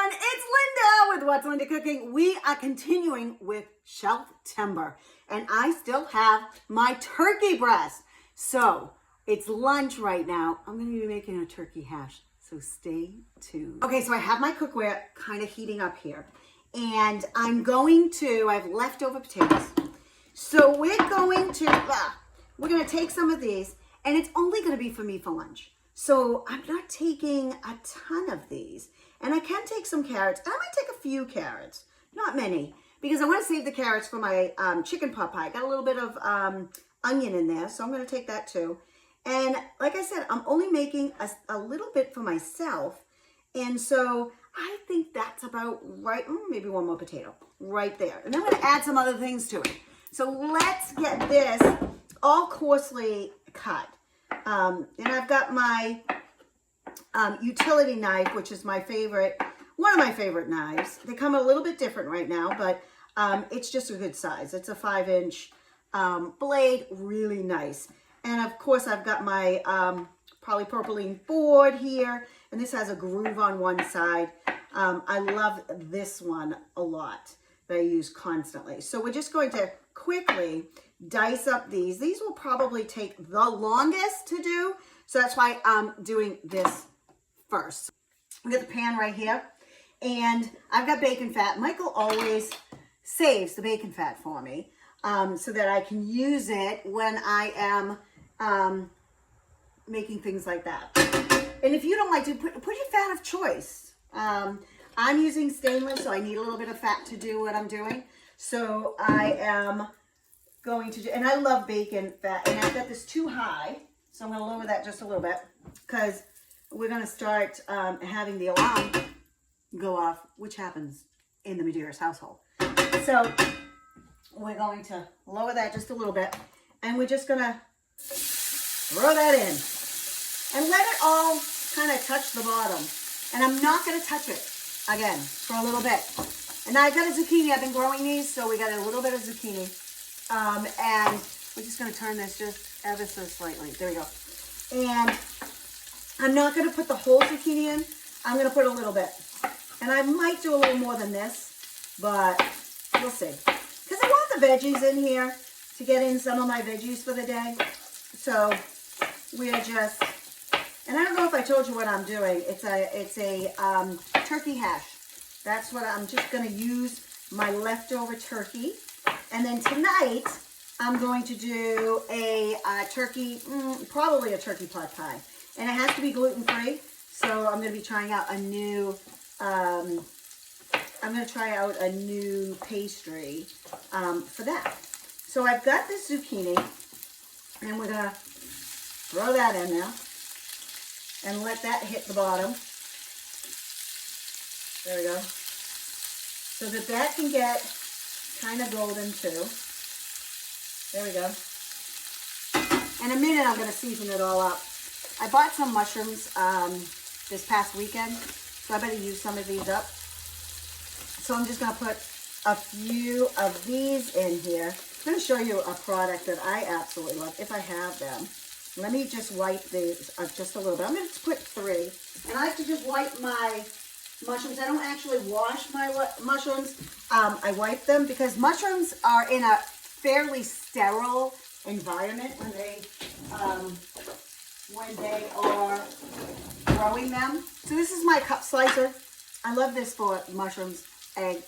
everyone, it's Linda with What's Linda Cooking. We are continuing with Shelftember, and I still have my turkey breast. So it's lunch right now. I'm going to be making a turkey hash, so stay tuned. Okay, so I have my cookware kind of heating up here, and I have leftover potatoes. So we're going to take some of these, and it's only going to be for me for lunch. So I'm not taking a ton of these. And I can take some carrots. I might take a few carrots, not many, because I want to save the carrots for my chicken pot pie. Got a little bit of onion in there, so I'm going to take that too. And like I said, I'm only making a little bit for myself. And so I think that's about right. Maybe one more potato right there. And I'm going to add some other things to it. So let's get this all coarsely cut. And I've got my utility knife, which is one of my favorite knives. They come a little bit different right now, but it's just a good size. It's a 5-inch blade, really nice. And of course, I've got my polypropylene board here, and this has a groove on one side. I love this one a lot that I use constantly. So we're just going to quickly dice up these. These will probably take the longest to do, so that's why I'm doing this first. We got the pan right here, and I've got bacon fat. Michael always saves the bacon fat for me so that I can use it when I am making things like that. And if you don't like to, put your fat of choice. I'm using stainless, so I need a little bit of fat to do what I'm doing. So I am going to do, and I love bacon fat, and I've got this too high, so I'm going to lower that just a little bit, because we're going to start having the alarm go off, which happens in the Medeiros household. So we're going to lower that just a little bit, and we're just going to throw that in and let it all kind of touch the bottom. And I'm not going to touch it again for a little bit. And I've got a zucchini. I've been growing these, so we got a little bit of zucchini. And we're just going to turn this just ever so slightly. There we go. And I'm not going to put the whole zucchini in. I'm going to put a little bit. And I might do a little more than this, but we'll see. Because I want the veggies in here to get in some of my veggies for the day. So we're just, and I don't know if I told you what I'm doing. It's a turkey hash. That's what I'm just going to use my leftover turkey. And then tonight, I'm going to do a turkey, probably a turkey pot pie. And it has to be gluten-free. So I'm going to be trying out a new, pastry for that. So I've got this zucchini, and we're going to throw that in there and let that hit the bottom. There we go. So that can get kind of golden too. There we go. In a minute, I'm going to season it all up. I bought some mushrooms this past weekend, so I better use some of these up. So I'm just going to put a few of these in here. I'm going to show you a product that I absolutely love, if I have them. Let me just wipe these just a little bit. I'm going to put 3. And I like to just wipe my mushrooms. I don't actually wash my mushrooms. I wipe them because mushrooms are in a fairly sterile environment when they are growing them. So this is my cup slicer. I love this for mushrooms,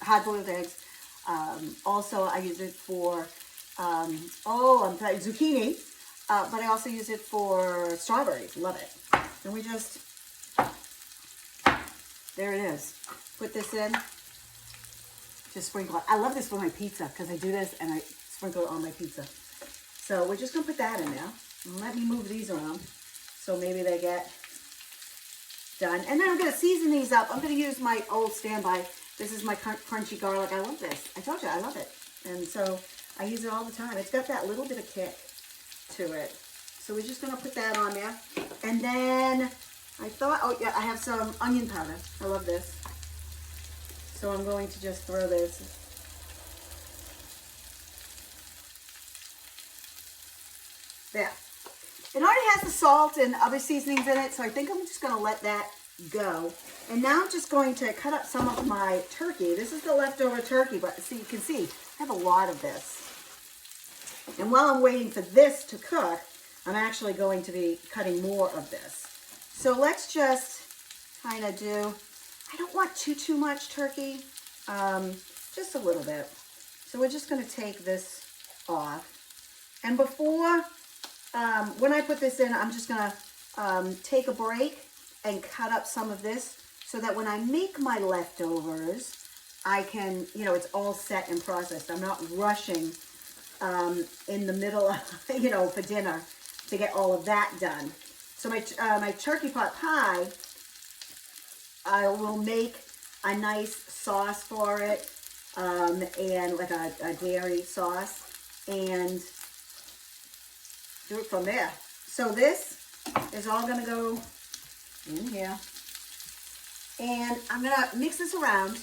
hard-boiled eggs. Also, I use it for zucchini. But I also use it for strawberries. Love it. And we just, there it is. Put this in. Just sprinkle it. I love this for my pizza because I do this and I sprinkle it on my pizza. So we're just going to put that in there. And let me move these around so maybe they get done. And then I'm going to season these up. I'm going to use my old standby. This is my crunchy garlic. I love this. I told you I love it. And so I use it all the time. It's got that little bit of kick to it. So we're just going to put that on there. And then I thought, oh yeah, I have some onion powder. I love this. So I'm going to just throw this. There. It already has the salt and other seasonings in it, so I think I'm just going to let that go. And now I'm just going to cut up some of my turkey. This is the leftover turkey, but see, you can see I have a lot of this. And while I'm waiting for this to cook, I'm actually going to be cutting more of this. So let's just kind of do, I don't want too much turkey, just a little bit. So we're just going to take this off. And before, when I put this in, I'm just going to take a break and cut up some of this so that when I make my leftovers, I can, you know, it's all set and processed. I'm not rushing in the middle of, you know, for dinner to get all of that done. So my turkey pot pie, I will make a nice sauce for it, and like a dairy sauce, and do it from there. So this is all gonna go in here. And I'm gonna mix this around,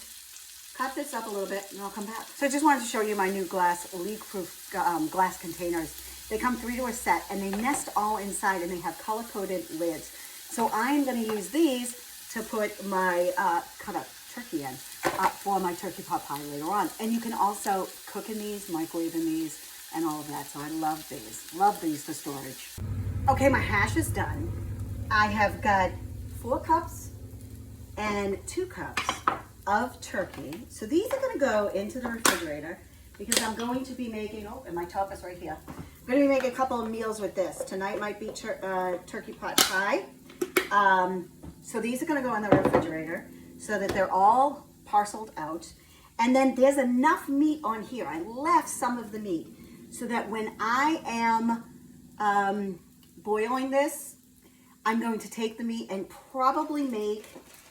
cut this up a little bit, and I'll come back. So I just wanted to show you my new leak-proof glass containers. They come 3 to a set, and they nest all inside, and they have color-coded lids. So I'm gonna use these to put my cut up turkey in for my turkey pot pie later on. And you can also cook in these, microwave in these, and all of that. So I love these. Love these for storage. Okay, my hash is done. I have got 4 cups and 2 cups of turkey. So these are gonna go into the refrigerator because I'm going to be making, oh, and my top is right here. I'm gonna be making a couple of meals with this. Tonight might be turkey pot pie. So these are gonna go in the refrigerator so that they're all parceled out. And then there's enough meat on here. I left some of the meat so that when I am boiling this, I'm going to take the meat and probably make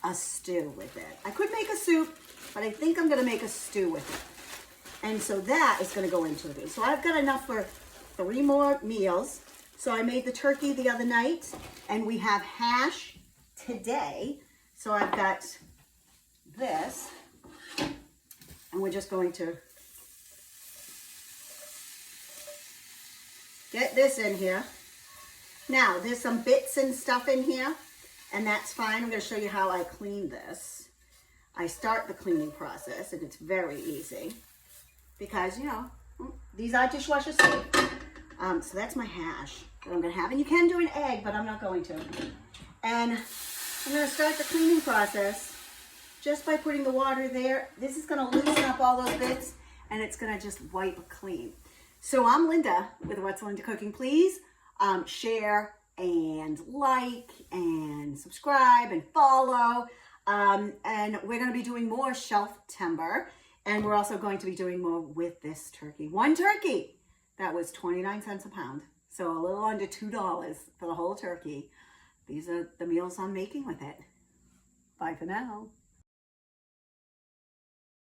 a stew with it. I could make a soup, but I think I'm gonna make a stew with it. And so that is gonna go into it. So I've got enough for 3 more meals. So I made the turkey the other night, and we have hash today. So I've got this, and we're just going to get this in here. Now, there's some bits and stuff in here, and that's fine. I'm going to show you how I clean this. I start the cleaning process, and it's very easy because, you know, these are dishwasher safe. So that's my hash that I'm going to have. And you can do an egg, but I'm not going to. And I'm going to start the cleaning process just by putting the water there. This is going to loosen up all those bits, and it's going to just wipe clean. So I'm Linda with What's Linda Cooking. Please share and like and subscribe and follow. And we're going to be doing more Shelftember, and we're also going to be doing more with this turkey. One turkey that was 29 cents a pound, so a little under $2 for the whole turkey. These are the meals I'm making with it. Bye for now.